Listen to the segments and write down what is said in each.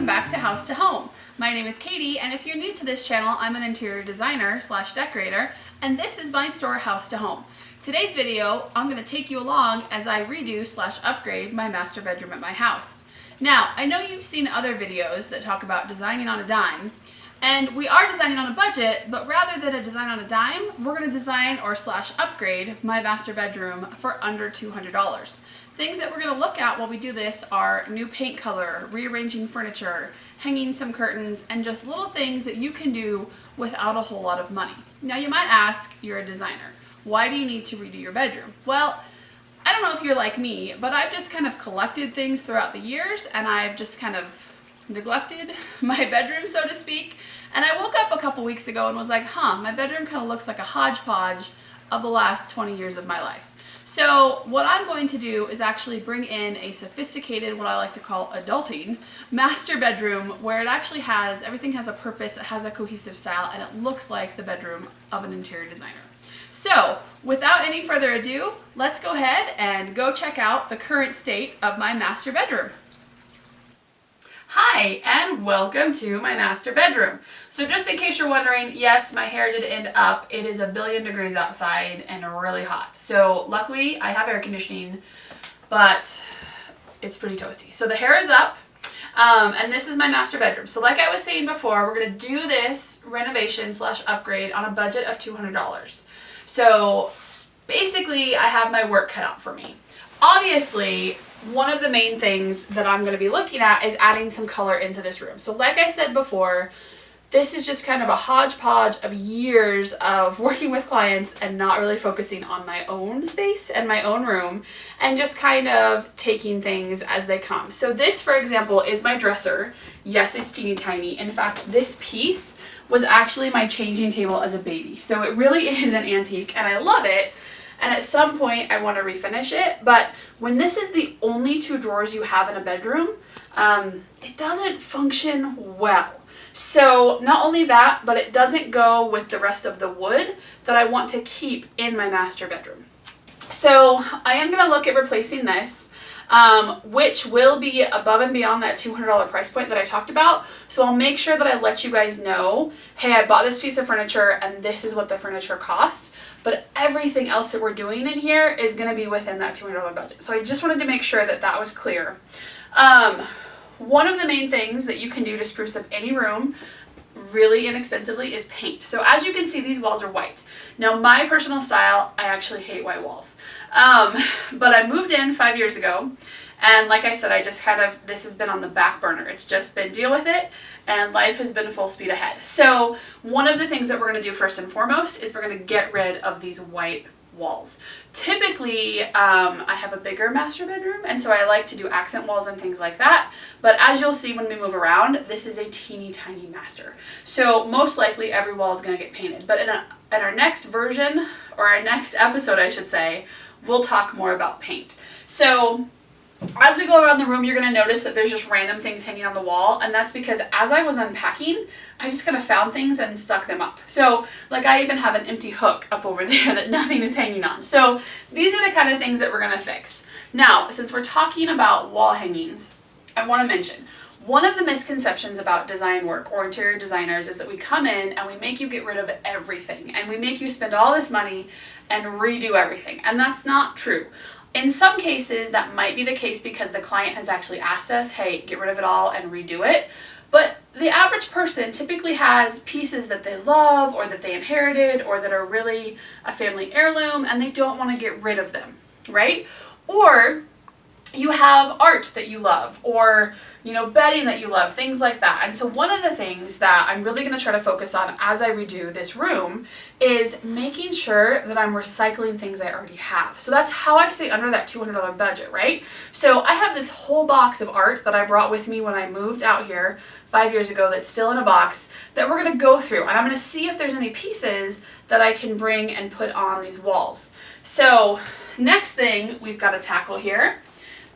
welcome back to House to Home. My name is Katie, and if you're new to this channel, I'm an interior designer / decorator, and this is my store, House to Home. Today's video, I'm going to take you along as I redo / upgrade my master bedroom at my house. Now, I know you've seen other videos that talk about designing on a dime, and we are designing on a budget, but rather than a design on a dime, we're going to design or / upgrade my master bedroom for under $200. Things that we're going to look at while we do this are new paint color, rearranging furniture, hanging some curtains, and just little things that you can do without a whole lot of money. Now you might ask, you're a designer, why do you need to redo your bedroom? Well, I don't know if you're like me, but I've just kind of collected things throughout the years, and I've just kind of neglected my bedroom, so to speak. And I woke up a couple weeks ago and was like, my bedroom kind of looks like a hodgepodge of the last 20 years of my life. So what I'm going to do is actually bring in a sophisticated, what I like to call adulting, master bedroom where it actually has, everything has a purpose, it has a cohesive style, and it looks like the bedroom of an interior designer. So without any further ado, let's go ahead and go check out the current state of my master bedroom. Hi, and welcome to my master bedroom. So just in case you're wondering, yes, my hair did end up. It is a billion degrees outside and really hot. So luckily I have air conditioning, but it's pretty toasty. So the hair is up, and this is my master bedroom. So like I was saying before, we're gonna do this renovation / upgrade on a budget of $200. So basically I have my work cut out for me. Obviously, one of the main things that I'm going to be looking at is adding some color into this room. So like I said before, this is just kind of a hodgepodge of years of working with clients and not really focusing on my own space and my own room and just kind of taking things as they come. So this, for example, is my dresser. Yes, it's teeny tiny. In fact, this piece was actually my changing table as a baby. So it really is an antique and I love it. And at some point I want to refinish it, but when this is the only two drawers you have in a bedroom, it doesn't function well. So not only that, but it doesn't go with the rest of the wood that I want to keep in my master bedroom. So I am going to look at replacing this, which will be above and beyond that $200 price point that I talked about. So I'll make sure that I let you guys know, hey, I bought this piece of furniture and this is what the furniture cost. But everything else that we're doing in here is going to be within that $200 budget. So I just wanted to make sure that that was clear. One of the main things that you can do to spruce up any room really inexpensively is paint. So as you can see, these walls are white. Now my personal style, I actually hate white walls. But I moved in 5 years ago. And like I said, I just this has been on the back burner. It's just been deal with it, and life has been full speed ahead. So one of the things that we're going to do first and foremost is we're going to get rid of these white walls. Typically, I have a bigger master bedroom, and so I like to do accent walls and things like that. But as you'll see when we move around, this is a teeny tiny master. So most likely every wall is going to get painted. But in our next version, or our next episode, I should say, we'll talk more about paint. So as we go around the room, you're going to notice that there's just random things hanging on the wall, and that's because as I was unpacking, I just kind of found things and stuck them up. So like I even have an empty hook up over there that nothing is hanging on. So these are the kind of things that we're going to fix. Now, since we're talking about wall hangings, I want to mention one of the misconceptions about design work or interior designers is that we come in and we make you get rid of everything and we make you spend all this money and redo everything, and that's not true. In some cases, that might be the case because the client has actually asked us, hey, get rid of it all and redo it. But the average person typically has pieces that they love or that they inherited or that are really a family heirloom and they don't want to get rid of them, right? Or you have art that you love or, bedding that you love, things like that. And so one of the things that I'm really going to try to focus on as I redo this room is making sure that I'm recycling things I already have. So that's how I stay under that $200 budget, right? So I have this whole box of art that I brought with me when I moved out here 5 years ago that's still in a box that we're going to go through. And I'm going to see if there's any pieces that I can bring and put on these walls. So next thing we've got to tackle here.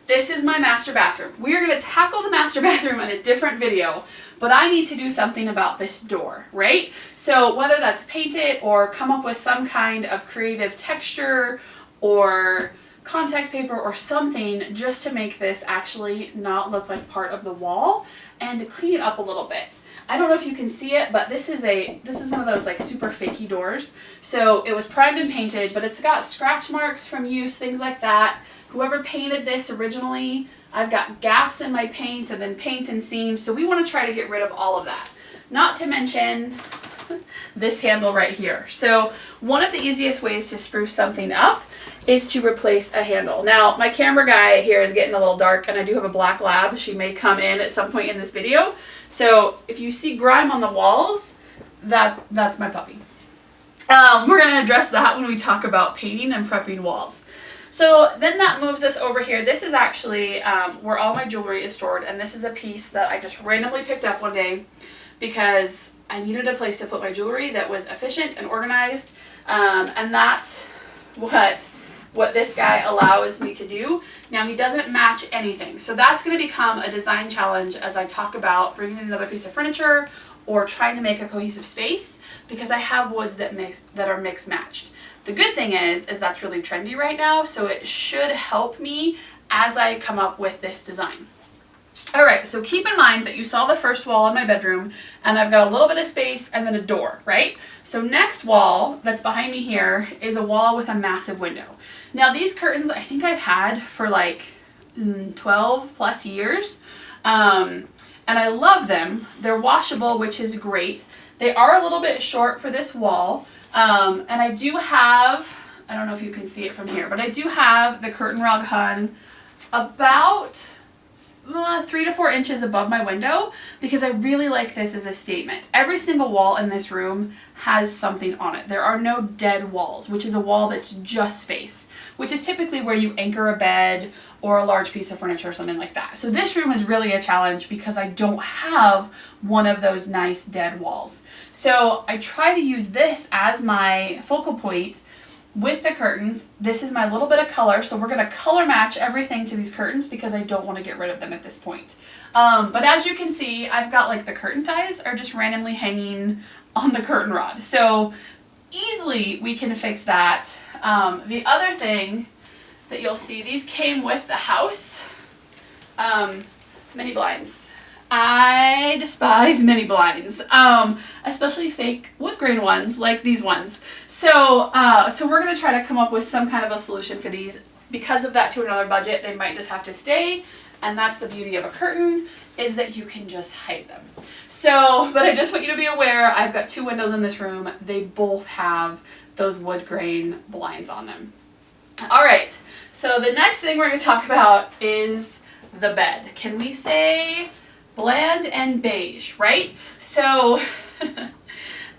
This is my master bathroom. We are going to tackle the master bathroom in a different video, but I need to do something about this door, right? So whether that's paint it or come up with some kind of creative texture or contact paper or something just to make this actually not look like part of the wall and to clean it up a little bit. I don't know if you can see it, but this is one of those like super fakey doors. So it was primed and painted, but it's got scratch marks from use, things like that. Whoever painted this originally, I've got gaps in my paint and then paint and seams. So we want to try to get rid of all of that. Not to mention this handle right here. So one of the easiest ways to spruce something up is to replace a handle. Now, my camera guy here is getting a little dark, and I do have a black lab. She may come in at some point in this video. So if you see grime on the walls, that's my puppy. We're going to address that when we talk about painting and prepping walls. So then that moves us over here. This is actually where all my jewelry is stored, and this is a piece that I just randomly picked up one day because I needed a place to put my jewelry that was efficient and organized, and that's what this guy allows me to do. Now, he doesn't match anything, so that's going to become a design challenge as I talk about bringing in another piece of furniture or trying to make a cohesive space, because I have woods that are mix matched. The good thing is that's really trendy right now, so it should help me as I come up with this design. All right, so keep in mind that you saw the first wall in my bedroom, and I've got a little bit of space and then a door, right? So next wall that's behind me here is a wall with a massive window. Now, these curtains I think I've had for like 12 plus years, and I love them. They're washable, which is great. They are a little bit short for this wall, and I do have, I don't know if you can see it from here, but I do have the curtain rod hung about 3 to 4 inches above my window because I really like this as a statement. Every single wall in this room has something on it. There are no dead walls, which is a wall that's just space, which is typically where you anchor a bed or a large piece of furniture or something like that. So this room is really a challenge because I don't have one of those nice dead walls. So I try to use this as my focal point with the curtains. This is my little bit of color, so we're going to color match everything to these curtains because I don't want to get rid of them at this point. But as you can see, I've got like the curtain ties are just randomly hanging on the curtain rod. So easily we can fix that. The other thing that you'll see, these came with the house, mini blinds. I despise mini blinds, especially fake wood grain ones like these ones. So we're going to try to come up with some kind of a solution for these. Because of that $200 budget, they might just have to stay, and that's the beauty of a curtain, is that you can just hide them. So, but I just want you to be aware, I've got 2 windows in this room. They both have those wood grain blinds on them. All right, so the next thing we're going to talk about is the bed. Can we say bland and beige, right? So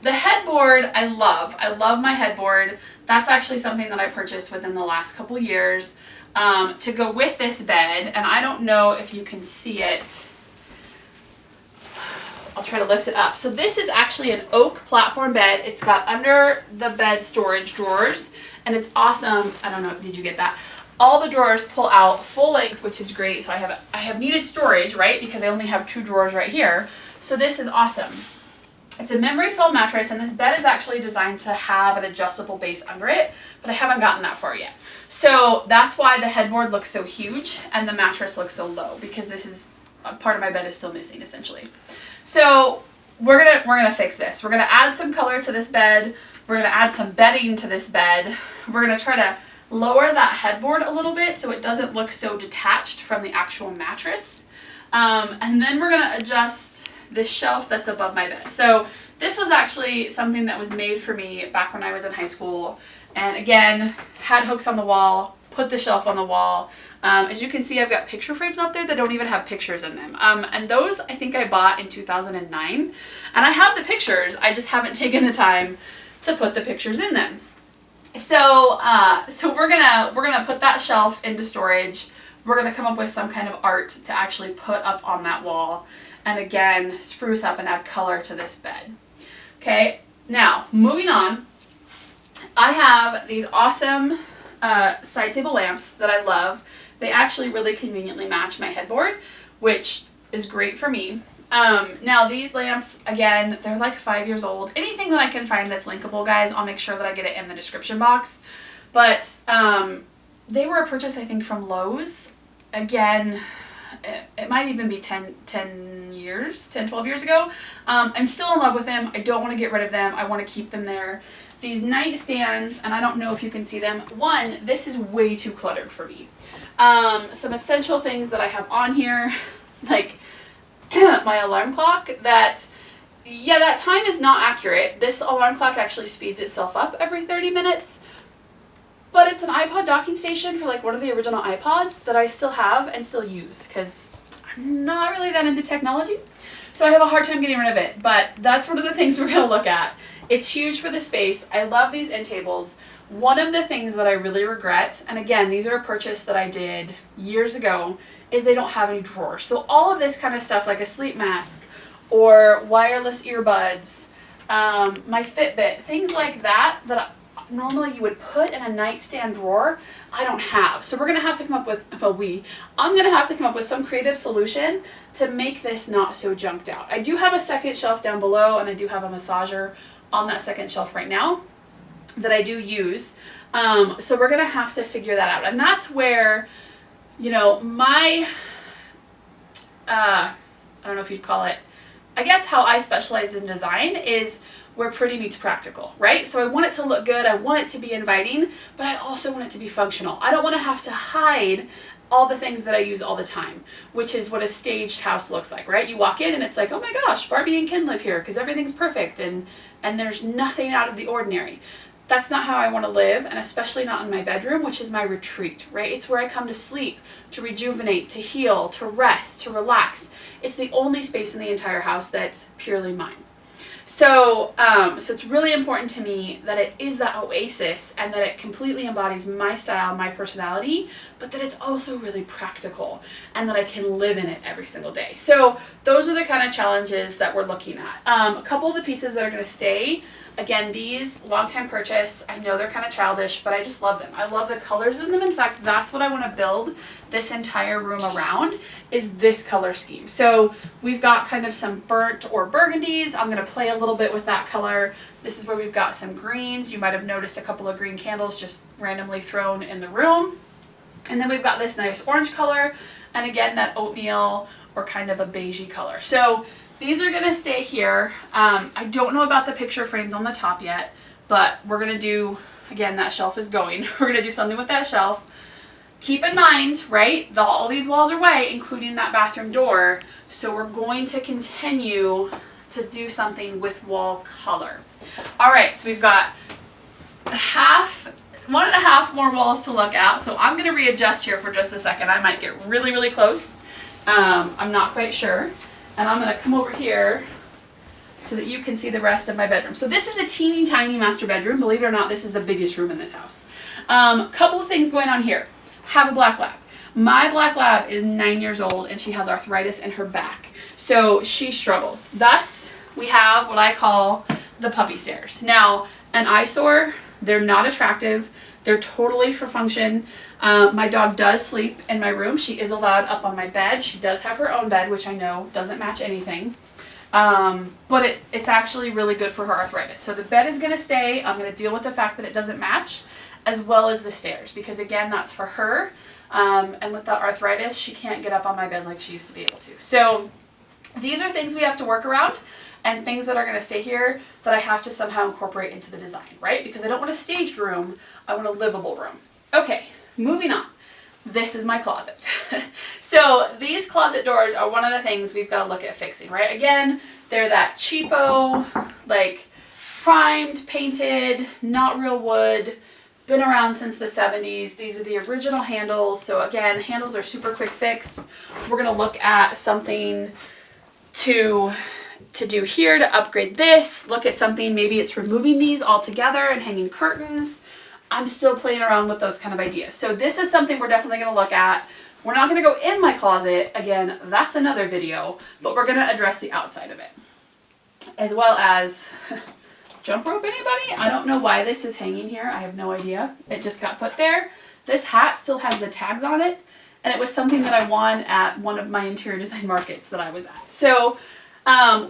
the headboard I love my headboard. That's actually something that I purchased within the last couple years to go with this bed, and I don't know if you can see it. I'll try to lift it up. So this is actually an oak platform bed. It's got under the bed storage drawers, and it's awesome. I don't know, did you get that? All the drawers pull out full length, which is great. So I have needed storage, right? Because I only have 2 drawers right here. So this is awesome. It's a memory foam mattress, and this bed is actually designed to have an adjustable base under it, but I haven't gotten that far yet. So that's why the headboard looks so huge and the mattress looks so low, because this is a part of my bed is still missing essentially. So we're gonna fix this. We're gonna add some color to this bed. We're gonna add some bedding to this bed. We're gonna try to lower that headboard a little bit so it doesn't look so detached from the actual mattress. And then we're gonna adjust this shelf that's above my bed. So this was actually something that was made for me back when I was in high school. And again, had hooks on the wall, put the shelf on the wall. As you can see, I've got picture frames up there that don't even have pictures in them. And those I think I bought in 2009. And I have the pictures, I just haven't taken the time to put the pictures in them. So we're gonna put that shelf into storage. We're gonna come up with some kind of art to actually put up on that wall, and again spruce up and add color to this bed. Okay, now moving on, I have these awesome side table lamps that I love. They actually really conveniently match my headboard, which is great for me. Now these lamps, again, they're like 5 years old. Anything that I can find that's linkable, guys, I'll make sure that I get it in the description box. But They were a purchase, I think, from Lowe's. Again, it might even be 10, 12 years ago. I'm still in love with them. I don't want to get rid of them. I want to keep them there. These nightstands, and I don't know if you can see them. One, this is way too cluttered for me. Some essential things that I have on here, like my alarm clock, that time is not accurate. This alarm clock actually speeds itself up every 30 minutes. But it's an iPod docking station for like one of the original iPods that I still have and still use because I'm not really that into technology. So I have a hard time getting rid of it, but that's one of the things we're going to look at. It's huge for the space. I love these end tables. One of the things that I really regret, and again, these are a purchase that I did years ago, is they don't have any drawers. So all of this kind of stuff, like a sleep mask or wireless earbuds, my Fitbit, things like that, normally you would put in a nightstand drawer, I don't have. So we're going to have to come up with, I'm going to have to come up with some creative solution to make this not so junked out. I do have a second shelf down below, and I do have a massager on that second shelf right now that I do use. So we're going to have to figure that out. And that's where, my, I don't know if you'd call it, I guess how I specialize in design is where pretty meets practical, right? So I want it to look good, I want it to be inviting, but I also want it to be functional. I don't want to have to hide all the things that I use all the time, which is what a staged house looks like, right? You walk in and it's like, oh my gosh, Barbie and Ken live here because everything's perfect and there's nothing out of the ordinary. That's not how I want to live, and especially not in my bedroom, which is my retreat, right? It's where I come to sleep, to rejuvenate, to heal, to rest, to relax. It's the only space in the entire house that's purely mine. So it's really important to me that it is that oasis and that it completely embodies my style, my personality, but that it's also really practical and that I can live in it every single day. So those are the kind of challenges that we're looking at. A couple of the pieces that are going to stay, again, these long-time purchase, I know they're kind of childish, but I just love them. I love the colors in them. In fact, that's what I want to build this entire room around, is this color scheme. So we've got kind of some burnt or burgundies. I'm going to play a little bit with that color. This is where we've got some greens. You might have noticed a couple of green candles just randomly thrown in the room. And then we've got this nice orange color, and again, that oatmeal or kind of a beigey color. So these are going to stay here. I don't know about the picture frames on the top yet, but we're going to do, again, that shelf is going. We're going to do something with that shelf. Keep in mind, right, all these walls are white, including that bathroom door. So we're going to continue to do something with wall color. All right, so we've got 1.5 more walls to look at. So I'm going to readjust here for just a second. I might get really, really close. I'm not quite sure. And I'm going to come over here so that you can see the rest of my bedroom. So this is a teeny tiny master bedroom. Believe it or not, this is the biggest room in this house. Couple of things going on here. Have a black lab. My black lab is 9 years old and she has arthritis in her back. So she struggles. Thus, we have what I call the puppy stairs. Now, an eyesore, they're not attractive. They're totally for function. My dog does sleep in my room. She is allowed up on my bed. She does have her own bed, which I know doesn't match anything. But it's actually really good for her arthritis. So the bed is going to stay. I'm going to deal with the fact that it doesn't match, as well as the stairs, because again, that's for her. And with the arthritis, she can't get up on my bed like she used to be able to. So these are things we have to work around, and things that are going to stay here that I have to somehow incorporate into the design, right? Because I don't want a staged room, I want a livable room. Okay, moving on. This is my closet. So these closet doors are one of the things we've got to look at fixing, right? Again, they're that cheapo, like primed, painted, not real wood, been around since the 70s. These are the original handles. So again, handles are super quick fix. We're going to look at something to do here to upgrade this. Look at something, maybe it's removing these all together and hanging curtains. I'm still playing around with those kind of ideas. So this is something we're definitely going to look at. We're not going to go in my closet. Again, that's another video, but we're going to address the outside of it. As well as, jump rope anybody? I don't know why this is hanging here. I have no idea. It just got put there. This hat still has the tags on it, and it was something that I won at one of my interior design markets that I was at. So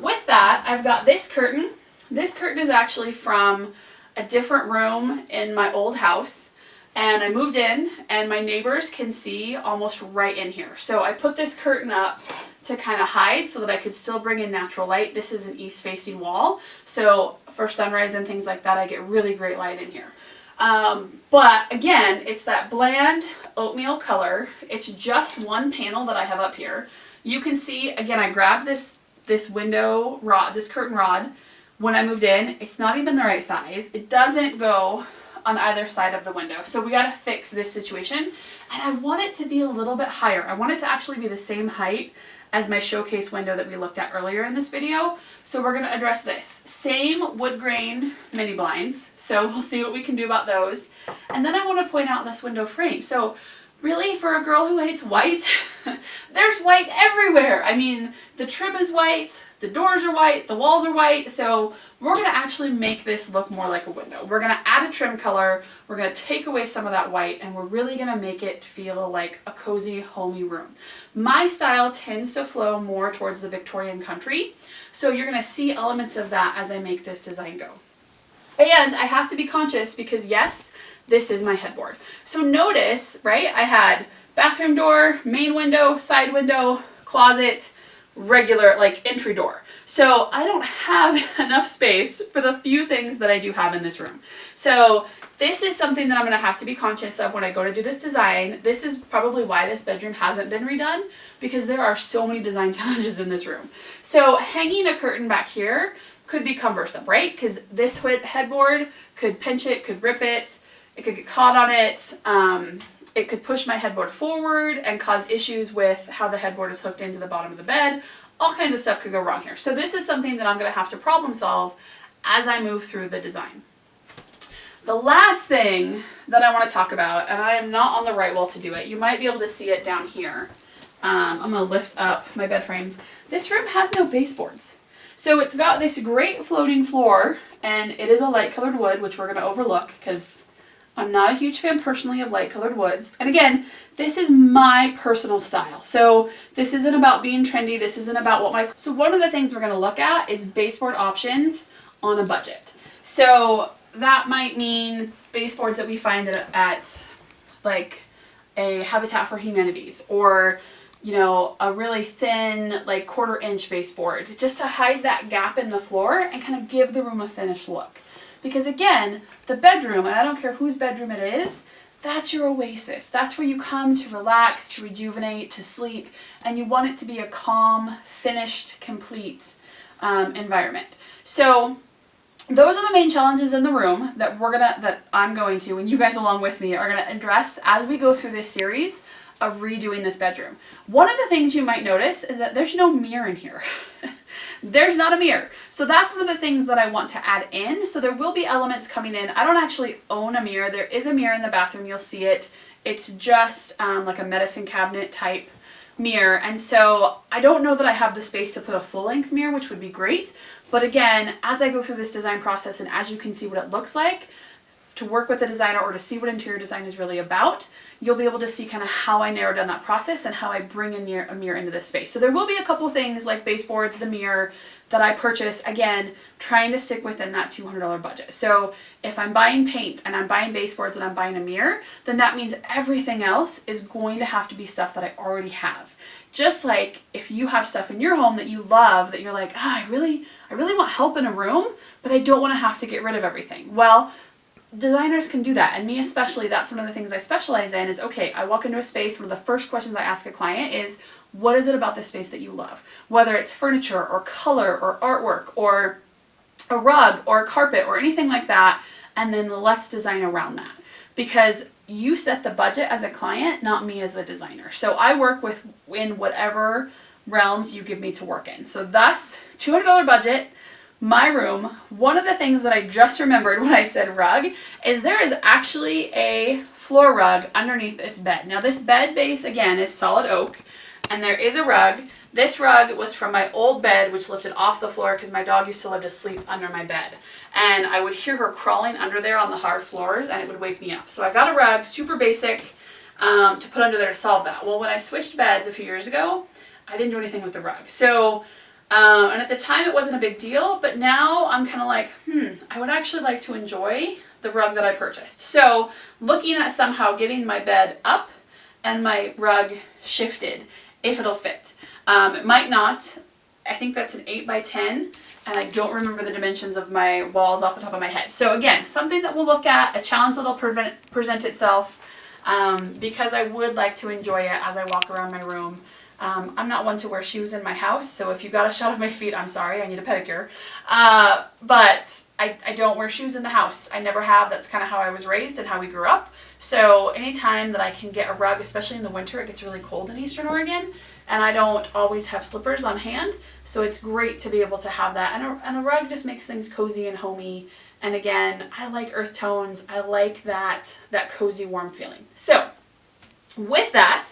with that, I've got this curtain. This curtain is actually from a different room in my old house, And I moved in, and my neighbors can see almost right in here. So I put this curtain up to kind of hide so that I could still bring in natural light. This is an east facing wall, so for sunrise and things like that, I get really great light in here. But again, it's that bland oatmeal color. It's just one panel that I have up here. You can see, again, I grabbed this window rod, this curtain rod, when I moved in. It's not even the right size. It doesn't go on either side of the window. So we got to fix this situation. And I want it to be a little bit higher. I want it to actually be the same height as my showcase window that we looked at earlier in this video. So we're going to address this. Same wood grain mini blinds. So we'll see what we can do about those. And then I want to point out this window frame. So really, for a girl who hates white, there's white everywhere. I mean, the trim is white, the doors are white, the walls are white, so we're going to actually make this look more like a window. We're going to add a trim color, we're going to take away some of that white, and we're really going to make it feel like a cozy, homey room. My style tends to flow more towards the Victorian country, so you're going to see elements of that as I make this design go. And I have to be conscious because, yes, this is my headboard. So notice, right, I had bathroom door, main window, side window, closet, regular, like, entry door. So I don't have enough space for the few things that I do have in this room. So this is something that I'm going to have to be conscious of when I go to do this design. This is probably why this bedroom hasn't been redone, because there are so many design challenges in this room. So hanging a curtain back here could be cumbersome, right? Because this headboard could pinch it, could rip it, it could get caught on it. It could push my headboard forward and cause issues with how the headboard is hooked into the bottom of the bed. All kinds of stuff could go wrong here. So this is something that I'm going to have to problem solve as I move through the design. The last thing that I want to talk about, and I am not on the right wall to do it, you might be able to see it down here. I'm going to lift up my bed frames. This room has no baseboards. So it's got this great floating floor, and it is a light colored wood, which we're going to overlook because I'm not a huge fan personally of light colored woods. And again, this is my personal style. So this isn't about being trendy. This isn't about what so one of the things we're going to look at is baseboard options on a budget. So that might mean baseboards that we find at like a Habitat for Humanities, or, you know, a really thin, like 1/4 inch baseboard, just to hide that gap in the floor and kind of give the room a finished look. Because again, the bedroom, and I don't care whose bedroom it is, that's your oasis. That's where you come to relax, to rejuvenate, to sleep, and you want it to be a calm, finished, complete environment. So those are the main challenges in the room that I'm going to, and you guys along with me are gonna address as we go through this series of redoing this bedroom. One of the things you might notice is that there's no mirror in here. There's not a mirror. So that's one of the things that I want to add in. So there will be elements coming in. I don't actually own a mirror. There is a mirror in the bathroom. You'll see it. It's just like a medicine cabinet type mirror. And so I don't know that I have the space to put a full length mirror, which would be great. But again, as I go through this design process and as you can see what it looks like, to work with a designer or to see what interior design is really about, you'll be able to see kind of how I narrow down that process and how I bring a mirror into this space. So there will be a couple things like baseboards, the mirror, that I purchase, again, trying to stick within that $200 budget. So if I'm buying paint and I'm buying baseboards and I'm buying a mirror, then that means everything else is going to have to be stuff that I already have. Just like if you have stuff in your home that you love, that you're like, I really want help in a room, but I don't want to have to get rid of everything. Well, designers can do that, and me especially. That's one of the things I specialize in is, okay, I walk into a space, one of the first questions I ask a client is, what is it about this space that you love? Whether it's furniture or color or artwork or a rug or a carpet or anything like that, and then let's design around that. Because you set the budget as a client, not me as the designer. So I work in whatever realms you give me to work in. So thus, $200 budget. My room, one of the things that I just remembered when I said rug is there is actually a floor rug underneath this bed. Now this bed base, again, is solid oak, and there is a rug. This rug was from my old bed, which lifted off the floor because my dog used to love to sleep under my bed. And I would hear her crawling under there on the hard floors, and it would wake me up. So I got a rug, super basic, to put under there to solve that. Well, when I switched beds a few years ago, I didn't do anything with the rug. So and at the time it wasn't a big deal, but now I'm kind of like, I would actually like to enjoy the rug that I purchased. So looking at somehow getting my bed up and my rug shifted, if it'll fit. It might not. I think that's an 8 by 10, and I don't remember the dimensions of my walls off the top of my head. So again, something that we'll look at, a challenge that'll present itself, because I would like to enjoy it as I walk around my room. I'm not one to wear shoes in my house, so if you got a shot of my feet, I'm sorry, I need a pedicure. But I don't wear shoes in the house. I never have. That's kind of how I was raised and how we grew up. So anytime that I can get a rug, especially in the winter, it gets really cold in Eastern Oregon, and I don't always have slippers on hand, so it's great to be able to have that. And a rug just makes things cozy and homey. And again, I like earth tones. I like that cozy, warm feeling. So with that,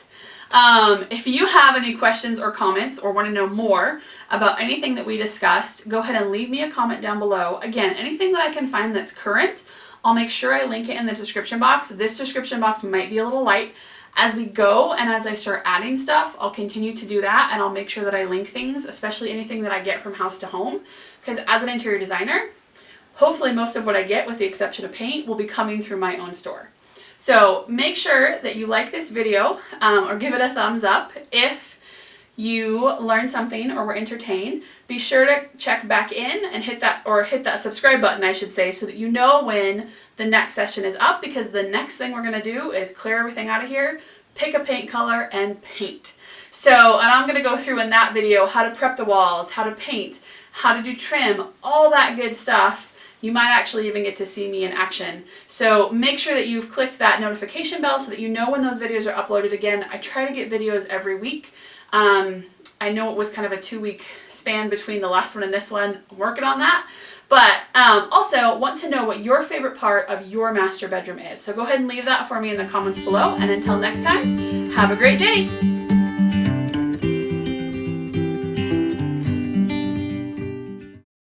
if you have any questions or comments or want to know more about anything that we discussed, go ahead and leave me a comment down below. Again, anything that I can find that's current, I'll make sure I link it in the description box. This description box might be a little light. As we go and as I start adding stuff, I'll continue to do that, and I'll make sure that I link things, especially anything that I get from house to home, because as an interior designer, hopefully most of what I get, with the exception of paint, will be coming through my own store. So make sure that you like this video, or give it a thumbs up if you learned something or were entertained. Be sure to check back in and hit that subscribe button, I should say, so that you know when the next session is up, because the next thing we're going to do is clear everything out of here, pick a paint color, and paint. So, and I'm going to go through in that video how to prep the walls, how to paint, how to do trim, all that good stuff. You might actually even get to see me in action. So make sure that you've clicked that notification bell so that you know when those videos are uploaded. Again, I try to get videos every week. I know it was kind of a 2-week span between the last one and this one. I'm working on that. But also want to know what your favorite part of your master bedroom is. So go ahead and leave that for me in the comments below. And until next time, have a great day.